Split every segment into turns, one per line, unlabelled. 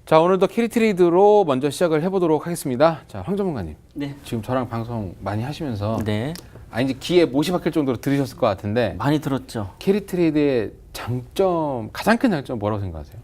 자, 오늘도 캐리 트레이드로 먼저 시작을 해보도록 하겠습니다. 자, 황 전문가님.
네.
지금 저랑 방송 많이 하시면서
네.
이제 귀에 못이 박힐 정도로 들으셨을 것 같은데
많이 들었죠.
캐리 트레이드의 장점, 가장 큰 장점 뭐라고 생각하세요?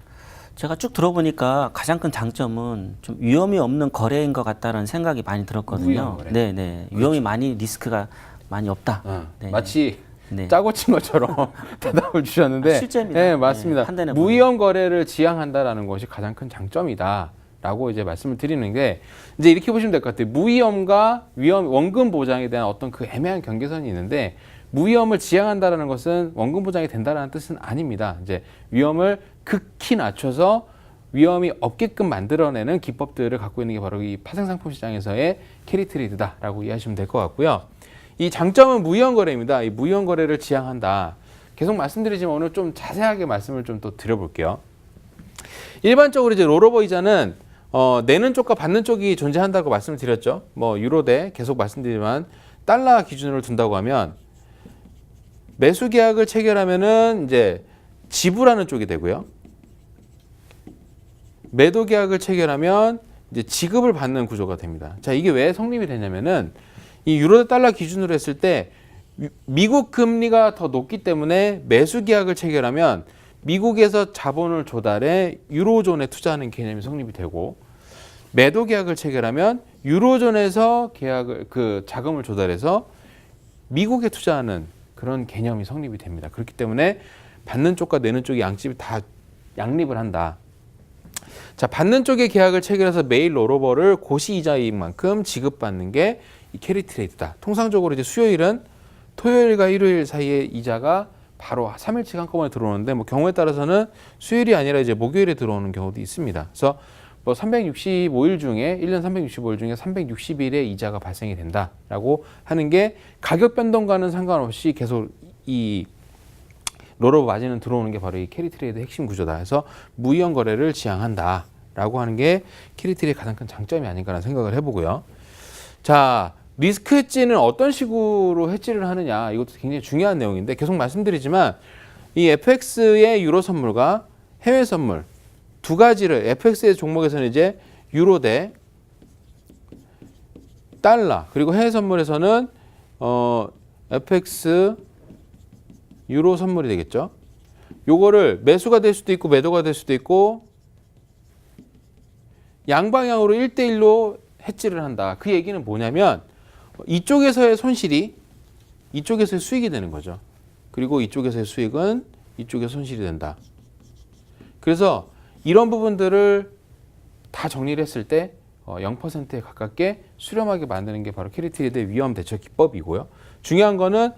제가 쭉 들어보니까 가장 큰 장점은 좀 위험이 없는 거래인 것 같다는 생각이 많이 들었거든요.
무위험 거래.
네네. 위험이 많이 리스크가 많이 없다. 네.
마치
네.
짜고 친 것처럼 대답을 주셨는데
실제입니다.
네, 맞습니다.
네, 판단해
무위험 거래를 지향한다라는 것이 가장 큰 장점이다라고 이제 말씀을 드리는 게 이제 이렇게 보시면 될 것 같아요. 무위험과 위험, 원금 보장에 대한 어떤 그 애매한 경계선이 있는데 무위험을 지향한다라는 것은 원금 보장이 된다라는 뜻은 아닙니다. 이제 위험을 극히 낮춰서 위험이 없게끔 만들어내는 기법들을 갖고 있는 게 바로 이 파생상품 시장에서의 캐리 트레이드다라고 이해하시면 될 것 같고요. 이 장점은 무위험 거래입니다. 이 무위험 거래를 지향한다. 계속 말씀드리지만 오늘 좀 자세하게 말씀을 좀 또 드려볼게요. 일반적으로 이제 롤오버 이자는 내는 쪽과 받는 쪽이 존재한다고 말씀을 드렸죠. 뭐 유로대 계속 말씀드리지만 달러 기준으로 둔다고 하면 매수 계약을 체결하면은 이제 지불하는 쪽이 되고요. 매도 계약을 체결하면 이제 지급을 받는 구조가 됩니다. 자, 이게 왜 성립이 되냐면은 이 유로 대 달러 기준으로 했을 때 미국 금리가 더 높기 때문에 매수 계약을 체결하면 미국에서 자본을 조달해 유로존에 투자하는 개념이 성립이 되고 매도 계약을 체결하면 유로존에서 자금을 조달해서 미국에 투자하는 그런 개념이 성립이 됩니다. 그렇기 때문에 받는 쪽과 내는 쪽이 양집이 다 양립을 한다. 자, 받는 쪽의 계약을 체결해서 매일 롤오버를 고시이자인 만큼 지급받는 게 이 캐리 트레이드다. 통상적으로 이제 수요일은 토요일과 일요일 사이에 이자가 바로 3일치 한꺼번에 들어오는데 뭐 경우에 따라서는 수요일이 아니라 이제 목요일에 들어오는 경우도 있습니다. 그래서 뭐 365일 중에 1년 365일 중에 360일에 이자가 발생이 된다라고 하는 게 가격 변동과는 상관없이 계속 이 롤오버 마진은 들어오는 게 바로 이 캐리 트레이드의 핵심 구조다. 그래서 무위험 거래를 지향한다라고 하는 게 캐리 트레이드의 가장 큰 장점이 아닌가라는 생각을 해보고요. 자, 리스크 해지는 어떤 식으로 해지를 하느냐, 이것도 굉장히 중요한 내용인데 계속 말씀드리지만 이 FX의 유로 선물과 해외 선물 두 가지를 FX의 종목에서는 이제 유로 대 달러, 그리고 해외 선물에서는 FX 유로 선물이 되겠죠. 요거를 매수가 될 수도 있고 매도가 될 수도 있고 양방향으로 1대1로 해지를 한다. 그 얘기는 뭐냐면 이쪽에서의 손실이 이쪽에서의 수익이 되는 거죠. 그리고 이쪽에서의 수익은 이쪽에 손실이 된다. 그래서 이런 부분들을 다 정리를 했을 때 0%에 가깝게 수렴하게 만드는 게 바로 캐리 트레이드의 위험 대처 기법이고요. 중요한 거는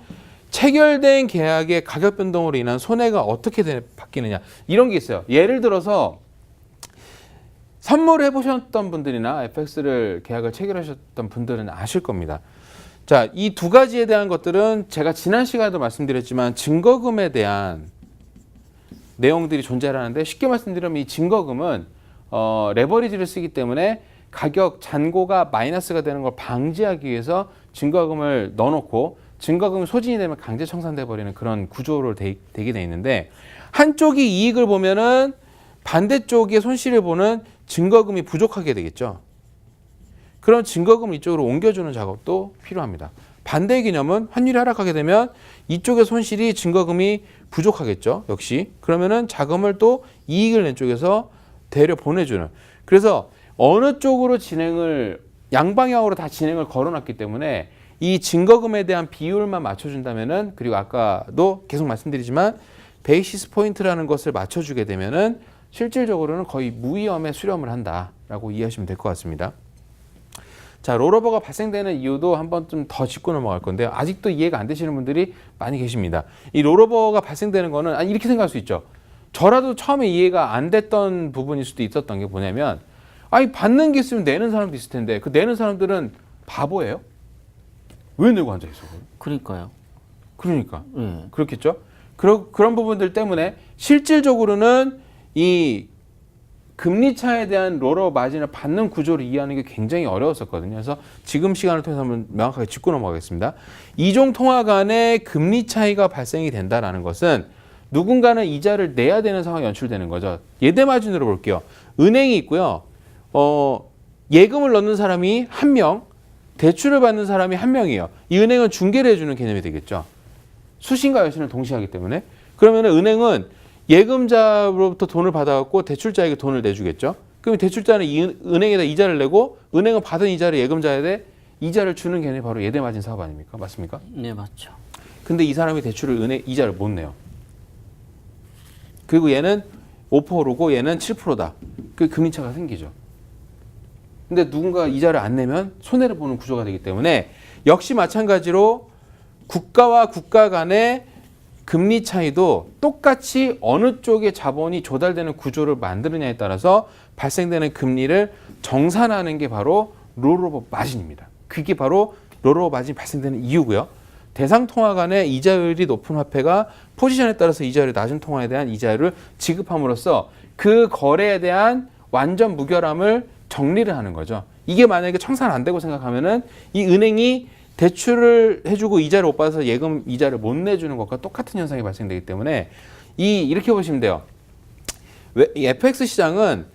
체결된 계약의 가격 변동으로 인한 손해가 어떻게 바뀌느냐, 이런 게 있어요. 예를 들어서 선물을 해보셨던 분들이나 FX를 계약을 체결하셨던 분들은 아실 겁니다. 자, 이 두 가지에 대한 것들은 제가 지난 시간에도 말씀드렸지만 증거금에 대한 내용들이 존재하는데, 쉽게 말씀드리면 이 증거금은 레버리지를 쓰기 때문에 가격 잔고가 마이너스가 되는 걸 방지하기 위해서 증거금을 넣어놓고 증거금이 소진이 되면 강제 청산돼 버리는 그런 구조로 되게 돼 있는데, 한쪽이 이익을 보면은 반대쪽의 손실을 보는 증거금이 부족하게 되겠죠. 그럼 증거금을 이쪽으로 옮겨주는 작업도 필요합니다. 반대의 개념은 환율이 하락하게 되면 이쪽의 손실이 증거금이 부족하겠죠. 역시. 그러면은 자금을 또 이익을 낸 쪽에서 데려 보내주는. 그래서 어느 쪽으로 양방향으로 다 진행을 걸어놨기 때문에 이 증거금에 대한 비율만 맞춰준다면은, 그리고 아까도 계속 말씀드리지만 베이시스 포인트라는 것을 맞춰주게 되면은 실질적으로는 거의 무위험에 수렴을 한다라고 이해하시면 될 것 같습니다. 자, 롤오버가 발생되는 이유도 한번 좀 더 짚고 넘어갈 건데요. 아직도 이해가 안 되시는 분들이 많이 계십니다. 이 롤오버가 발생되는 거는 이렇게 생각할 수 있죠. 저라도 처음에 이해가 안 됐던 부분일 수도 있었던 게 뭐냐면, 받는 게 있으면 내는 사람도 있을 텐데 그 내는 사람들은 바보예요? 왜 내고 앉아 있어?
그러니까요.
그러니까. 그렇겠죠. 그런 부분들 때문에 실질적으로는 이 금리 차에 대한 롤오버 마진을 받는 구조를 이해하는 게 굉장히 어려웠었거든요. 그래서 지금 시간을 통해서 한번 명확하게 짚고 넘어가겠습니다. 이종 통화 간의 금리 차이가 발생이 된다는 것은 누군가는 이자를 내야 되는 상황이 연출되는 거죠. 예대 마진으로 볼게요. 은행이 있고요. 예금을 넣는 사람이 1명, 대출을 받는 사람이 1명이에요. 이 은행은 중개를 해주는 개념이 되겠죠. 수신과 여신을 동시에 하기 때문에. 그러면 은행은 예금자로부터 돈을 받아갖고 대출자에게 돈을 내주겠죠. 그럼 대출자는 이 은행에다 이자를 내고 은행은 받은 이자를 예금자에게 이자를 주는 개념이 바로 예대마진 사업 아닙니까? 맞습니까?
네, 맞죠.
근데 이 사람이 대출을 이자를 못 내요. 그리고 얘는 5%고 얘는 7%다. 그 금리차가 생기죠. 근데 누군가 이자를 안 내면 손해를 보는 구조가 되기 때문에 역시 마찬가지로 국가와 국가 간의 금리 차이도 똑같이 어느 쪽에 자본이 조달되는 구조를 만드느냐에 따라서 발생되는 금리를 정산하는 게 바로 롤오버 마진입니다. 그게 바로 롤오버 마진이 발생되는 이유고요. 대상 통화 간의 이자율이 높은 화폐가 포지션에 따라서 이자율이 낮은 통화에 대한 이자율을 지급함으로써 그 거래에 대한 완전 무결함을 정리를 하는 거죠. 이게 만약에 청산 안 되고 생각하면은 이 은행이 대출을 해주고 이자를 못 받아서 예금 이자를 못 내주는 것과 똑같은 현상이 발생되기 때문에 이렇게 보시면 돼요. 이 FX 시장은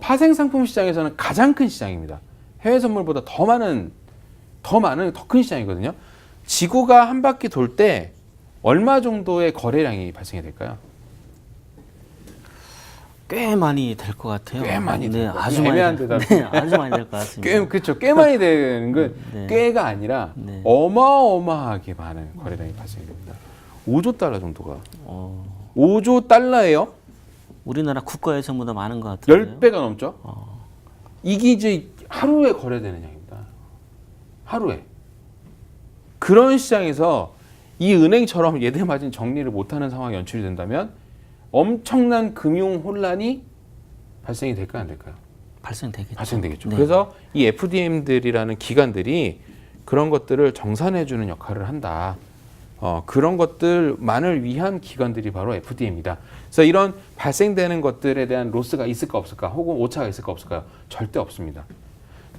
파생 상품 시장에서는 가장 큰 시장입니다. 해외 선물보다 더 큰 시장이거든요. 지구가 한 바퀴 돌 때 얼마 정도의 거래량이 발생이 될까요?
꽤 많이 될 것 같아요.
꽤 많이
네,
될 것
아주
같아요.
많이
애매한
될- 네, 아주 많이 될 것 같습니다.
그렇죠. 꽤 많이 되는 건
네.
꽤가 아니라
네.
어마어마하게 많은 거래량이 발생됩니다. 5조 달러 정도가.
어,
5조 달러예요.
우리나라 국가에서보다 많은 것 같은데요.
10배가 넘죠. 이게 이제 하루에 거래되는 양입니다. 하루에. 그런 시장에서 이 은행처럼 예대마진 정리를 못하는 상황이 연출이 된다면 엄청난 금융 혼란이 발생이 될까요, 안 될까요?
발생되겠죠.
발생되겠죠.
네.
그래서 이 FDM들이라는 기관들이 그런 것들을 정산해주는 역할을 한다. 그런 것들만을 위한 기관들이 바로 FDM이다. 그래서 이런 발생되는 것들에 대한 로스가 있을까 없을까, 혹은 오차가 있을까 없을까요? 절대 없습니다.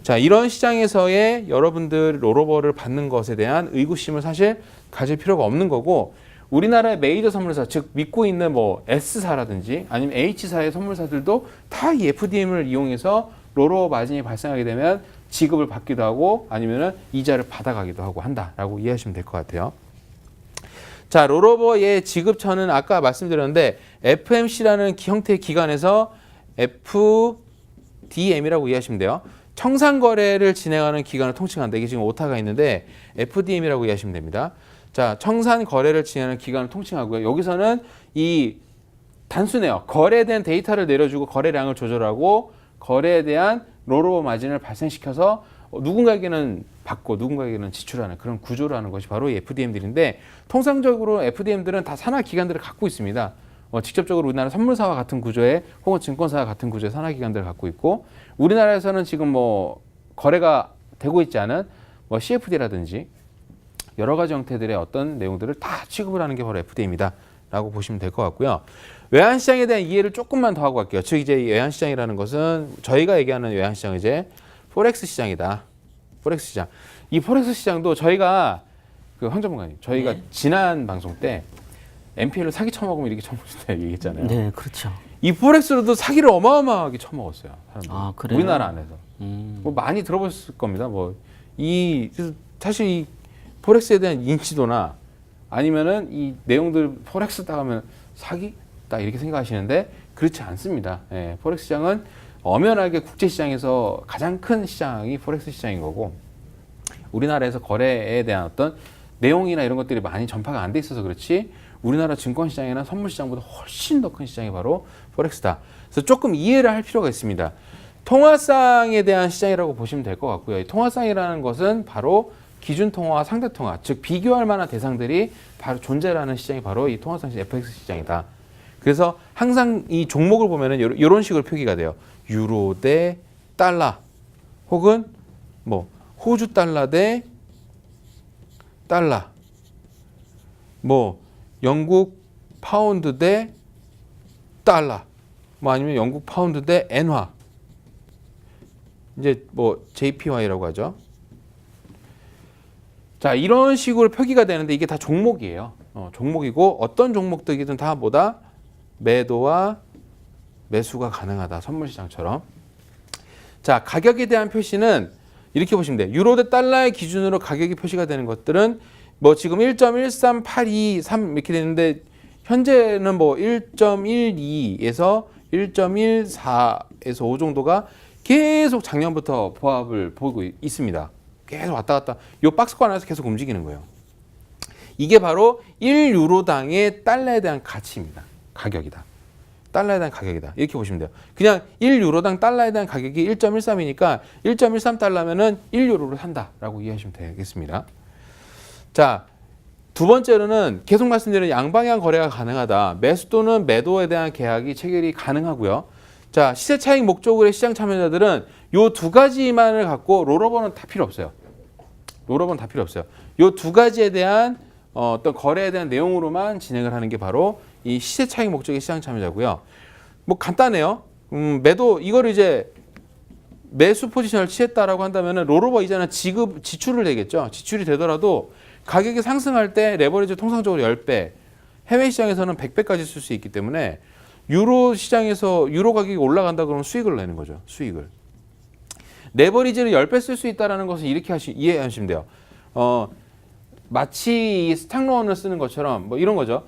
자, 이런 시장에서의 여러분들 롤오버를 받는 것에 대한 의구심을 사실 가질 필요가 없는 거고, 우리나라의 메이저 선물사, 즉 믿고 있는 뭐 S사라든지 아니면 H사의 선물사들도 다 이 FDM을 이용해서 롤오버 마진이 발생하게 되면 지급을 받기도 하고 아니면은 이자를 받아가기도 하고 한다라고 이해하시면 될 것 같아요. 자, 롤오버의 지급처는 아까 말씀드렸는데 FMC라는 형태의 기관에서 FDM이라고 이해하시면 돼요. 청산거래를 진행하는 기관을 통칭한다. 이게 지금 오타가 있는데 FDM이라고 이해하시면 됩니다. 자, 청산 거래를 진행하는 기관을 통칭하고요. 여기서는 이 단순해요. 거래에 대한 데이터를 내려주고 거래량을 조절하고 거래에 대한 롤오버 마진을 발생시켜서 누군가에게는 받고 누군가에게는 지출하는 그런 구조를 하는 것이 바로 이 FDM들인데, 통상적으로 FDM들은 다 산하 기관들을 갖고 있습니다. 직접적으로 우리나라 선물사와 같은 구조의 혹은 증권사와 같은 구조의 산하 기관들을 갖고 있고, 우리나라에서는 지금 뭐 거래가 되고 있지 않은 뭐 CFD라든지 여러 가지 형태들의 어떤 내용들을 다 취급을 하는 게 바로 FDM이다라고 보시면 될 것 같고요. 외환시장에 대한 이해를 조금만 더 하고 갈게요. 즉 이제 외환시장이라는 것은 저희가 얘기하는 외환시장은 이제 포렉스 시장이다. 포렉스 시장. 이 포렉스 시장도 저희가 황 전문가님, 저희가
네.
지난 방송 때 NPL로 사기 쳐먹으면 이렇게 쳐먹는다 얘기했잖아요.
네, 그렇죠.
이 포렉스로도 사기를 어마어마하게 쳐먹었어요. 사람들이.
아, 그래요?
우리나라 안에서. 뭐 많이 들어보셨을 겁니다. 그래서 사실 이 포렉스에 대한 인지도나 아니면은 이 내용들 포렉스 딱 하면 사기? 딱 이렇게 생각하시는데 그렇지 않습니다. 예, 포렉스 시장은 엄연하게 국제시장에서 가장 큰 시장이 포렉스 시장인 거고, 우리나라에서 거래에 대한 어떤 내용이나 이런 것들이 많이 전파가 안 돼 있어서 그렇지 우리나라 증권시장이나 선물시장보다 훨씬 더 큰 시장이 바로 포렉스다. 그래서 조금 이해를 할 필요가 있습니다. 통화상에 대한 시장이라고 보시면 될 것 같고요. 이 통화상이라는 것은 바로 기준통화와 상대통화, 즉 비교할 만한 대상들이 바로 존재하는 시장이 바로 이 통화상 FX 시장이다. 그래서 항상 이 종목을 보면은 이런 식으로 표기가 돼요. 유로 대 달러, 혹은 뭐 호주 달러 대 달러, 뭐 영국 파운드 대 달러, 뭐 아니면 영국 파운드 대 엔화, 이제 뭐 JPY라고 하죠. 자, 이런 식으로 표기가 되는데 이게 다 종목이에요. 종목이고 어떤 종목들이든 다 뭐다? 매도와 매수가 가능하다. 선물 시장처럼. 자, 가격에 대한 표시는 이렇게 보시면 돼요. 유로 대 달러의 기준으로 가격이 표시가 되는 것들은 뭐 지금 1.13823 이렇게 되는데 현재는 뭐 1.12에서 1.14에서 5 정도가 계속 작년부터 보합을 보고 있습니다. 계속 왔다 갔다 요 박스권 안에서 계속 움직이는 거예요. 이게 바로 1유로당의 달러에 대한 가치입니다. 가격이다. 달러에 대한 가격이다. 이렇게 보시면 돼요. 그냥 1유로당 달러에 대한 가격이 1.13이니까 1.13달러면은 1유로를 산다라고 이해하시면 되겠습니다. 자, 두 번째로는 계속 말씀드린 양방향 거래가 가능하다. 매수 또는 매도에 대한 계약이 체결이 가능하고요. 자, 시세 차익 목적으로의 시장 참여자들은 요 두 가지만을 갖고 롤오버는 다 필요 없어요. 롤오버는 다 필요 없어요. 요 두 가지에 대한 어떤 거래에 대한 내용으로만 진행을 하는 게 바로 이 시세 차익 목적의 시장 참여자고요. 뭐 간단해요. 매도 이거를 이제 매수 포지션을 취했다라고 한다면은 롤오버 이자는 지출을 되겠죠. 지출이 되더라도 가격이 상승할 때 레버리지 통상적으로 10배, 해외 시장에서는 100배까지 쓸 수 있기 때문에 유로 시장에서 유로 가격이 올라간다 그러면 수익을 내는 거죠. 수익을. 레버리지를 10배 쓸 수 있다는 것은 이렇게 이해하시면 돼요. 마치 이 스탁로운을 쓰는 것처럼 뭐 이런 거죠.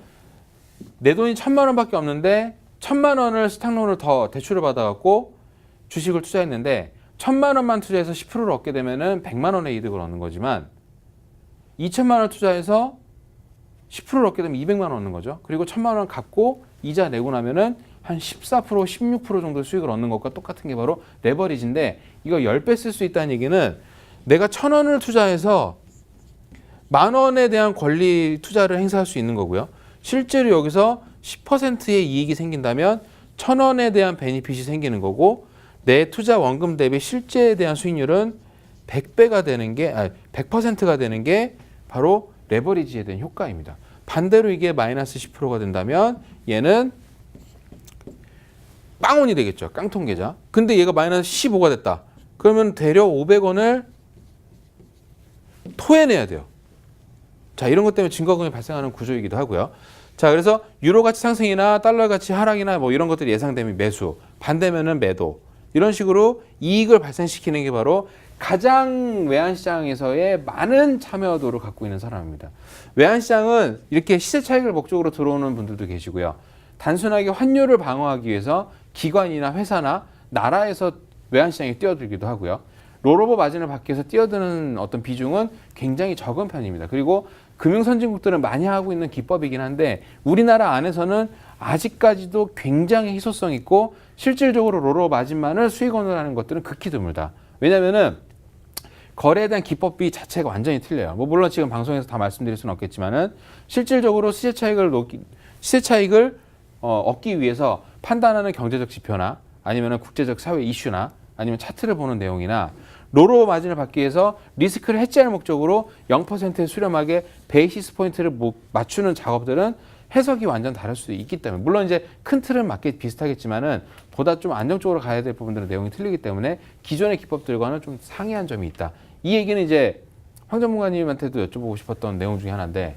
내 돈이 1,000만 원밖에 없는데 1,000만 원을 스탁로운을 더 대출을 받아갖고 주식을 투자했는데 1,000만 원만 투자해서 10%를 얻게 되면은 100만 원의 이득을 얻는 거지만 2,000만 원 투자해서 10%를 얻게 되면 200만 원 얻는 거죠. 그리고 1,000만 원 갚고 이자 내고 나면은 한 14%, 16% 정도 수익을 얻는 것과 똑같은 게 바로 레버리지인데 이거 10배 쓸 수 있다는 얘기는 내가 1,000원을 투자해서 10,000원에 대한 권리 투자를 행사할 수 있는 거고요. 실제로 여기서 10%의 이익이 생긴다면 1,000원에 대한 베니핏이 생기는 거고 내 투자 원금 대비 실제에 대한 수익률은 100배가 되는 게 100%가 되는 게 바로 레버리지에 대한 효과입니다. 반대로 이게 마이너스 10%가 된다면 얘는 빵원이 되겠죠. 깡통 계좌. 근데 얘가 마이너스 15가 됐다. 그러면 대략 500원을 토해내야 돼요. 자, 이런 것 때문에 증거금이 발생하는 구조이기도 하고요. 자, 그래서 유로 가치 상승이나 달러 가치 하락이나 뭐 이런 것들이 예상되면 매수, 반대면은 매도. 이런 식으로 이익을 발생시키는 게 바로 가장 외환시장에서의 많은 참여도를 갖고 있는 사람입니다. 외환시장은 이렇게 시세 차익을 목적으로 들어오는 분들도 계시고요. 단순하게 환율을 방어하기 위해서 기관이나 회사나 나라에서 외환시장에 뛰어들기도 하고요. 롤오버 마진을 받기 위해서 뛰어드는 어떤 비중은 굉장히 적은 편입니다. 그리고 금융선진국들은 많이 하고 있는 기법이긴 한데 우리나라 안에서는 아직까지도 굉장히 희소성 있고 실질적으로 롤오버 마진만을 수익원을 하는 것들은 극히 드물다. 왜냐면은 거래에 대한 기법비 자체가 완전히 틀려요. 뭐 물론 지금 방송에서 다 말씀드릴 수는 없겠지만은 실질적으로 시세 차익을 얻기 위해서 판단하는 경제적 지표나 아니면은 국제적 사회 이슈나 아니면 차트를 보는 내용이나 롤오버 마진을 받기 위해서 리스크를 해지할 목적으로 0%의 수렴하게 베이시스 포인트를 맞추는 작업들은 해석이 완전 다를 수도 있기 때문에 물론 이제 큰 틀은 맞게 비슷하겠지만은 보다 좀 안정적으로 가야 될 부분들은 내용이 틀리기 때문에 기존의 기법들과는 좀 상이한 점이 있다. 이 얘기는 이제 황 전문가님한테도 여쭤보고 싶었던 내용 중에 하나인데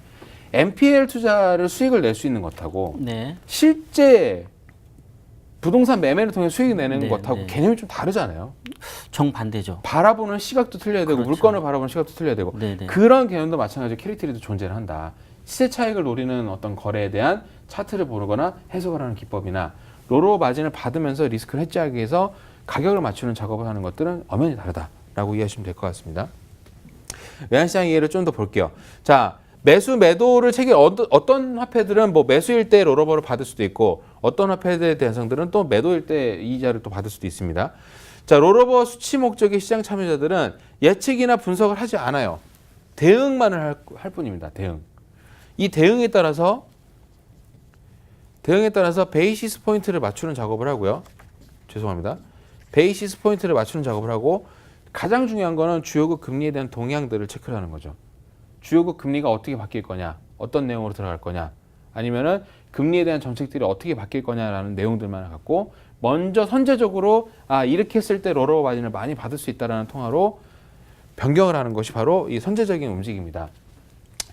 NPL 투자를 수익을 낼 수 있는 것하고
네.
실제 부동산 매매를 통해 수익을 내는
네,
것하고
네.
개념이 좀 다르잖아요.
정반대죠.
바라보는 시각도 틀려야 되고
그렇죠.
물건을 바라보는 시각도 틀려야 되고
네, 네.
그런 개념도 마찬가지로 캐릭터리도 존재를 한다. 시세 차익을 노리는 어떤 거래에 대한 차트를 보거나 해석을 하는 기법이나 롤오버 마진을 받으면서 리스크를 해지하기 위해서 가격을 맞추는 작업을 하는 것들은 엄연히 다르다라고 이해하시면 될 것 같습니다. 외환시장 이해를 좀 더 볼게요. 자, 매수 매도를 어떤 화폐들은 뭐 매수일 때 롤오버를 받을 수도 있고 어떤 화폐들의 대상들은 또 매도일 때 이자를 또 받을 수도 있습니다. 자, 롤오버 수치 목적의 시장 참여자들은 예측이나 분석을 하지 않아요. 대응만을 할 뿐입니다. 대응. 이 대응에 따라서 베이시스 포인트를 맞추는 작업을 하고요. 죄송합니다. 베이시스 포인트를 맞추는 작업을 하고 가장 중요한 거는 주요국 금리에 대한 동향들을 체크를 하는 거죠. 주요국 금리가 어떻게 바뀔 거냐, 어떤 내용으로 들어갈 거냐, 아니면은 금리에 대한 정책들이 어떻게 바뀔 거냐라는 내용들만 갖고 먼저 선제적으로 이렇게 했을 때 롤오버 마진을 많이 받을 수 있다라는 통화로 변경을 하는 것이 바로 이 선제적인 움직임이다.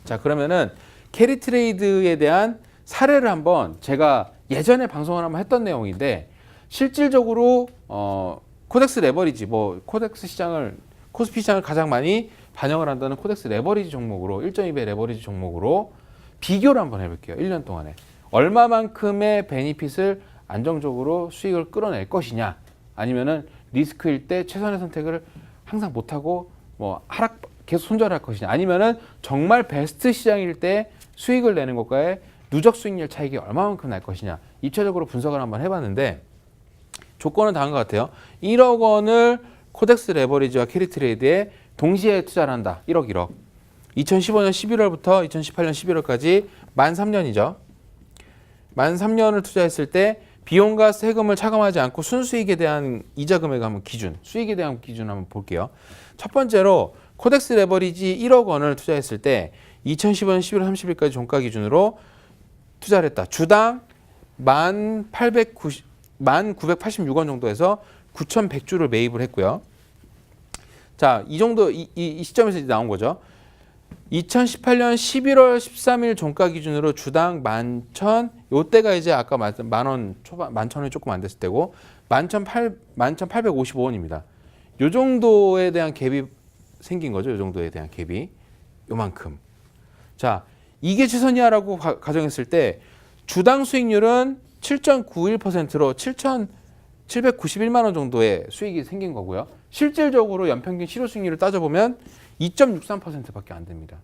자, 그러면은 캐리 트레이드에 대한 사례를 한번 제가 예전에 방송을 한번 했던 내용인데 실질적으로 코덱스 레버리지 뭐 코스피 시장을 가장 많이 반영을 한다는 코덱스 레버리지 종목으로 1.2배 레버리지 종목으로 비교를 한번 해볼게요. 1년 동안에 얼마만큼의 베니핏을 안정적으로 수익을 끌어낼 것이냐, 아니면은 리스크일 때 최선의 선택을 항상 못하고 뭐 계속 손절할 것이냐, 아니면은 정말 베스트 시장일 때 수익을 내는 것과의 누적 수익률 차익이 얼마만큼 날 것이냐, 입체적으로 분석을 한번 해봤는데 조건은 다른 것 같아요. 1억 원을 코덱스 레버리지와 캐리트레이드에 동시에 투자를 한다. 1억. 2015년 11월부터 2018년 11월까지 만 3년이죠. 만 3년을 투자했을 때 비용과 세금을 차감하지 않고 순수익에 대한 이자 금액 한번 수익에 대한 기준 한번 볼게요. 첫 번째로 코덱스 레버리지 1억 원을 투자했을 때 2015년 11월 30일까지 종가 기준으로 투자를 했다. 주당 1,986원 정도에서 9,100주를 매입을 했고요. 자, 이 정도 이 시점에서 이제 나온 거죠. 2018년 11월 13일 종가 기준으로 주당 11,000, 요때가 이제 아까 만원 초반, 11,000원이 조금 안 됐을 때고 11,855원입니다. 요 정도에 대한 갭이 생긴 거죠. 요 정도에 대한 갭이 요만큼. 자, 이게 최선이야라고 가정했을 때 주당 수익률은 7.91%로 7,791만 원 정도의 수익이 생긴 거고요. 실질적으로 연평균 실효 수익률을 따져보면 2.63%밖에 안 됩니다.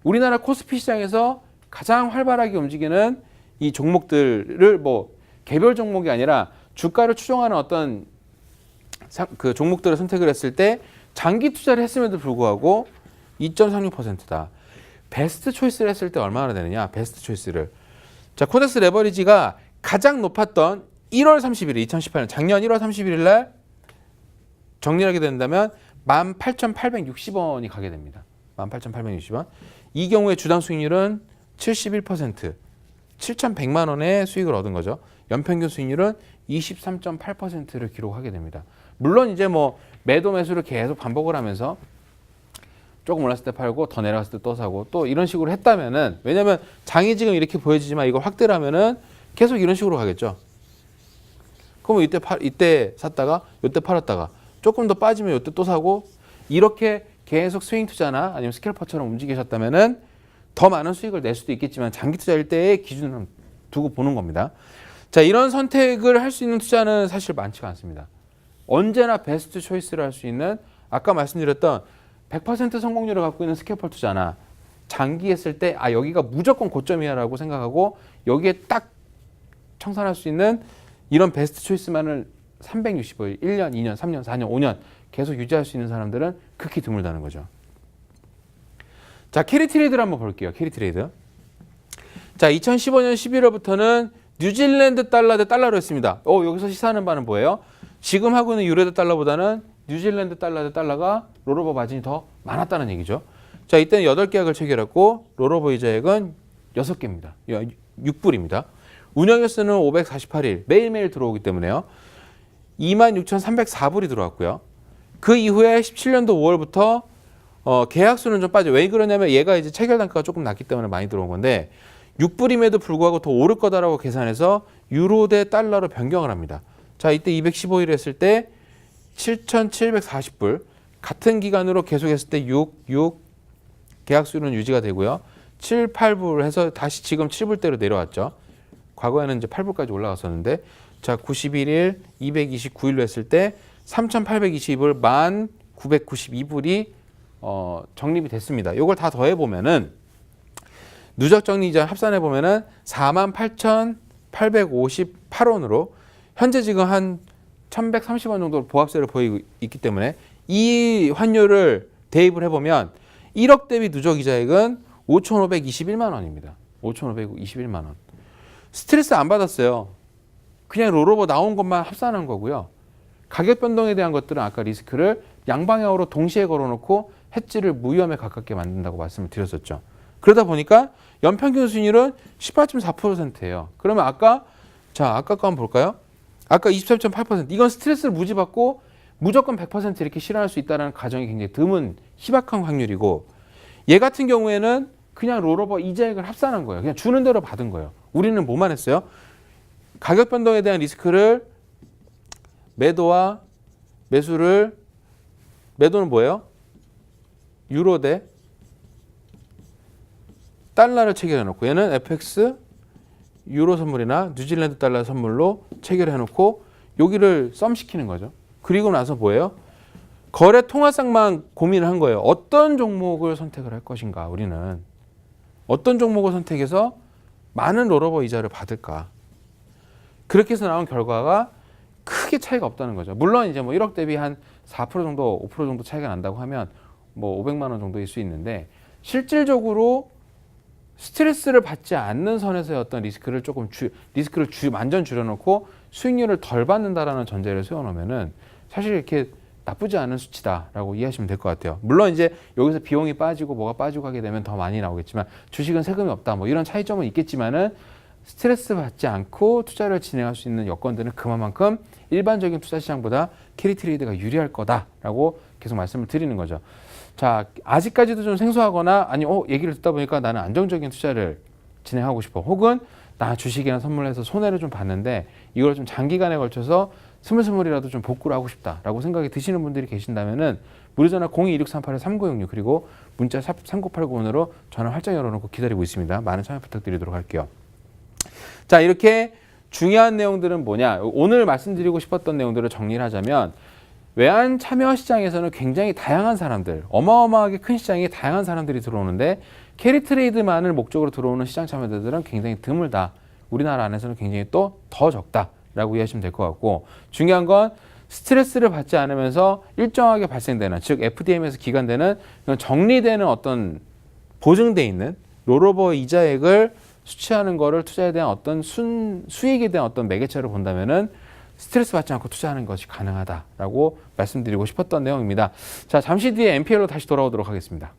우리나라 코스피 시장에서 가장 활발하게 움직이는 이 종목들을 뭐 개별 종목이 아니라 주가를 추종하는 어떤 그 종목들을 선택을 했을 때 장기 투자를 했음에도 불구하고 2.36%다. 베스트 초이스를 했을 때 얼마나 되느냐? 베스트 초이스를. 자, 코덱스 레버리지가 가장 높았던 1월 30일, 2018년 작년 1월 31일 날 정리하게 된다면 18,860원이 가게 됩니다. 18,860원. 이 경우에 주당 수익률은 71%, 7,100만 원의 수익을 얻은 거죠. 연평균 수익률은 23.8%를 기록하게 됩니다. 물론 이제 뭐 매도 매수를 계속 반복을 하면서 조금 올랐을 때 팔고 더 내려갔을 때 또 사고 또 이런 식으로 했다면은, 왜냐면 장이 지금 이렇게 보여지지만 이걸 확대를 하면은 계속 이런 식으로 가겠죠. 그러면 이때 샀다가 이때 팔았다가 조금 더 빠지면 이때 또 사고, 이렇게 계속 스윙 투자나 아니면 스캘퍼처럼 움직이셨다면은 더 많은 수익을 낼 수도 있겠지만 장기 투자일 때의 기준을 두고 보는 겁니다. 자, 이런 선택을 할 수 있는 투자는 사실 많지가 않습니다. 언제나 베스트 초이스를 할 수 있는, 아까 말씀드렸던 100% 성공률을 갖고 있는 스캘퍼 투자나 장기 했을 때 여기가 무조건 고점이야라고 생각하고 여기에 딱 청산할 수 있는 이런 베스트 초이스만을 365일, 1년, 2년, 3년, 4년, 5년 계속 유지할 수 있는 사람들은 극히 드물다는 거죠. 자, 캐리트레이드를 한번 볼게요. 캐리트레이드. 자, 2015년 11월부터는 뉴질랜드 달러 대 달러로 했습니다. 여기서 시사하는 바는 뭐예요? 지금 하고 있는 유로 대 달러보다는 뉴질랜드 달러 대 달러가 롤오버 마진이 더 많았다는 얘기죠. 자, 이때는 8계약을 체결했고 롤오버 이자액은 6개입니다. 6불입니다. 운영횟수는 548일, 매일매일 들어오기 때문에요. 26,304불이 들어왔고요. 그 이후에 17년도 5월부터 계약수는 좀 빠져. 왜 그러냐면 얘가 이제 체결 단가가 조금 낮기 때문에 많이 들어온 건데 6불임에도 불구하고 더 오를 거다라고 계산해서 유로 대 달러로 변경을 합니다. 자, 이때 215일 했을 때 7,740불, 같은 기간으로 계속했을 때 6 계약수는 유지가 되고요. 7, 8불 해서 다시 지금 7불대로 내려왔죠. 과거에는 이제 8불까지 올라갔었는데, 자, 91일, 229일로 했을 때 3,820불, 1,992불이 적립이 됐습니다. 이걸 다 더해 보면은 누적 정리이자 합산해 보면은 48,858원으로 현재 지금 한 1,130원 정도 보합세를 보이고 있기 때문에 이 환율을 대입을 해보면 1억 대비 누적 이자액은 5,521만 원입니다. 5,521만 원. 스트레스 안 받았어요. 그냥 롤오버 나온 것만 합산한 거고요. 가격 변동에 대한 것들은 아까 리스크를 양방향으로 동시에 걸어놓고 해지를 무위험에 가깝게 만든다고 말씀을 드렸었죠. 그러다 보니까 연평균 수익률은 18.4%예요. 그러면 아까 거 한번 볼까요? 아까 23.8%. 이건 스트레스를 무지받고 무조건 100% 이렇게 실현할 수 있다는 가정이 굉장히 드문 희박한 확률이고, 얘 같은 경우에는 그냥 롤오버 이자액을 합산한 거예요. 그냥 주는 대로 받은 거예요. 우리는 뭐만 했어요? 가격 변동에 대한 리스크를 매도와 매수를 매도는 뭐예요? 유로 대 달러를 체결해 놓고 얘는 FX 유로 선물이나 뉴질랜드 달러 선물로 체결해 놓고 여기를 썸시키는 거죠. 그리고 나서 뭐예요? 거래 통화상만 고민을 한 거예요. 어떤 종목을 선택을 할 것인가 우리는. 어떤 종목을 선택해서 많은 롤오버 이자를 받을까. 그렇게 해서 나온 결과가 크게 차이가 없다는 거죠. 물론 이제 뭐 1억 대비 한 4% 정도, 5% 정도 차이가 난다고 하면 뭐 500만 원 정도일 수 있는데 실질적으로 스트레스를 받지 않는 선에서의 어떤 리스크를 완전 줄여놓고 수익률을 덜 받는다라는 전제를 세워놓으면은 사실 이렇게 나쁘지 않은 수치다라고 이해하시면 될 것 같아요. 물론 이제 여기서 비용이 빠지고 뭐가 빠지고 하게 되면 더 많이 나오겠지만 주식은 세금이 없다 뭐 이런 차이점은 있겠지만은 스트레스 받지 않고 투자를 진행할 수 있는 여건들은 그만큼 일반적인 투자 시장보다 캐리 트레이드가 유리할 거다라고 계속 말씀을 드리는 거죠. 자, 아직까지도 좀 생소하거나 아니 얘기를 듣다 보니까 나는 안정적인 투자를 진행하고 싶어. 혹은 나 주식이나 선물해서 손해를 좀 봤는데 이걸 좀 장기간에 걸쳐서 스물스물이라도 좀 복구를 하고 싶다라고 생각이 드시는 분들이 계신다면은 무료전화 022638-3966 그리고 문자 샵 3989번으로 전화 활짝 열어놓고 기다리고 있습니다. 많은 참여 부탁드리도록 할게요. 자, 이렇게 중요한 내용들은 뭐냐? 오늘 말씀드리고 싶었던 내용들을 정리를 하자면 외환 참여 시장에서는 굉장히 다양한 사람들, 어마어마하게 큰 시장에 다양한 사람들이 들어오는데 캐리 트레이드만을 목적으로 들어오는 시장 참여자들은 굉장히 드물다. 우리나라 안에서는 굉장히 또 더 적다라고 이해하시면 될 것 같고 중요한 건 스트레스를 받지 않으면서 일정하게 발생되는 즉 FDM에서 기간되는 정리되는 어떤 보증돼 있는 롤오버 이자액을 수취하는 거를 투자에 대한 어떤 수익에 대한 어떤 매개체로 본다면은 스트레스 받지 않고 투자하는 것이 가능하다라고 말씀드리고 싶었던 내용입니다. 자, 잠시 뒤에 MPL로 다시 돌아오도록 하겠습니다.